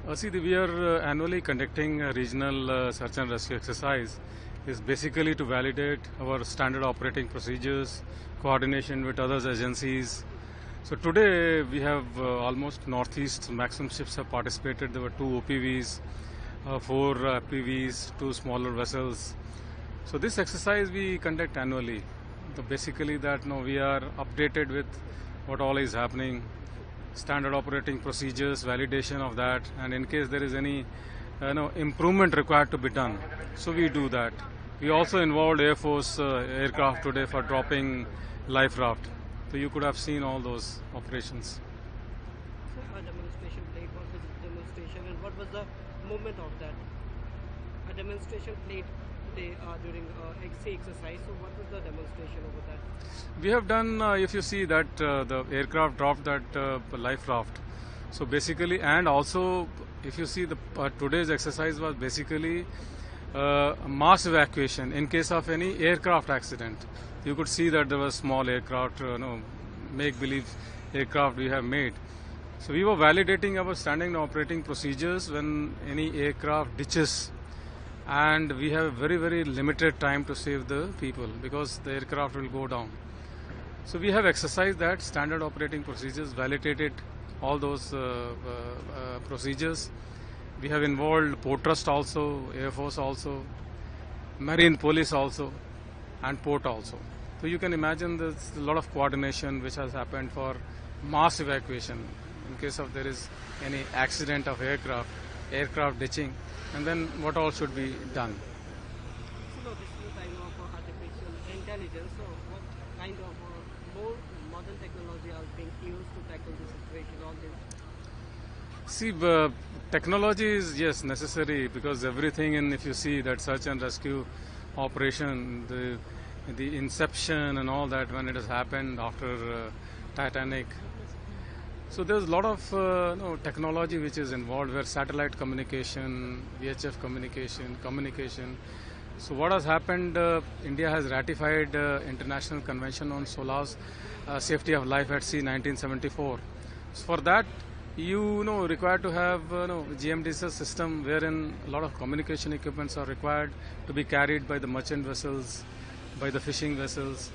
We are annually conducting a regional search and rescue exercise. Is basically to validate our standard operating procedures, coordination with other agencies. So today we have almost northeast maximum ships have participated. There were 2 OPVs, 4 PVs, 2 smaller vessels. So this exercise we conduct annually. So basically that we are updated with what all is happening, standard operating procedures, validation of that, and in case there is any improvement required to be done, so we do that. We also involved Air Force aircraft today for dropping life raft. So you could have seen all those operations. So a demonstration played. What was the demonstration and what was the movement of that? A demonstration played today during sea exercise. So what was the demonstration over that? We have done, if you see that the aircraft dropped that life raft. So basically, and also if you see the today's exercise was basically mass evacuation in case of any aircraft accident. You could see that there was small aircraft, make-believe aircraft we have made. So we were validating our standing operating procedures when any aircraft ditches, and we have very, very limited time to save the people because the aircraft will go down. So we have exercised that standard operating procedures, validated all those procedures. We have involved Port Trust also, Air Force also, Marine Police also, and Port also. So you can imagine there's a lot of coordination which has happened for mass evacuation in case of there is any accident of aircraft ditching, and then what all should be done. So now this is the time of artificial intelligence. So what kind of more modern technology are being used to tackle this situation? All this. See, technology is yes necessary because everything in, if you see that search and rescue operation, the inception and all that when it has happened after Titanic. So there's a lot of technology which is involved, where satellite communication, VHF communication. So what has happened? India has ratified International Convention on SOLAS, Safety of Life at Sea, 1974. So for that, you required to have GMDSS system wherein a lot of communication equipments are required to be carried by the merchant vessels, by the fishing vessels.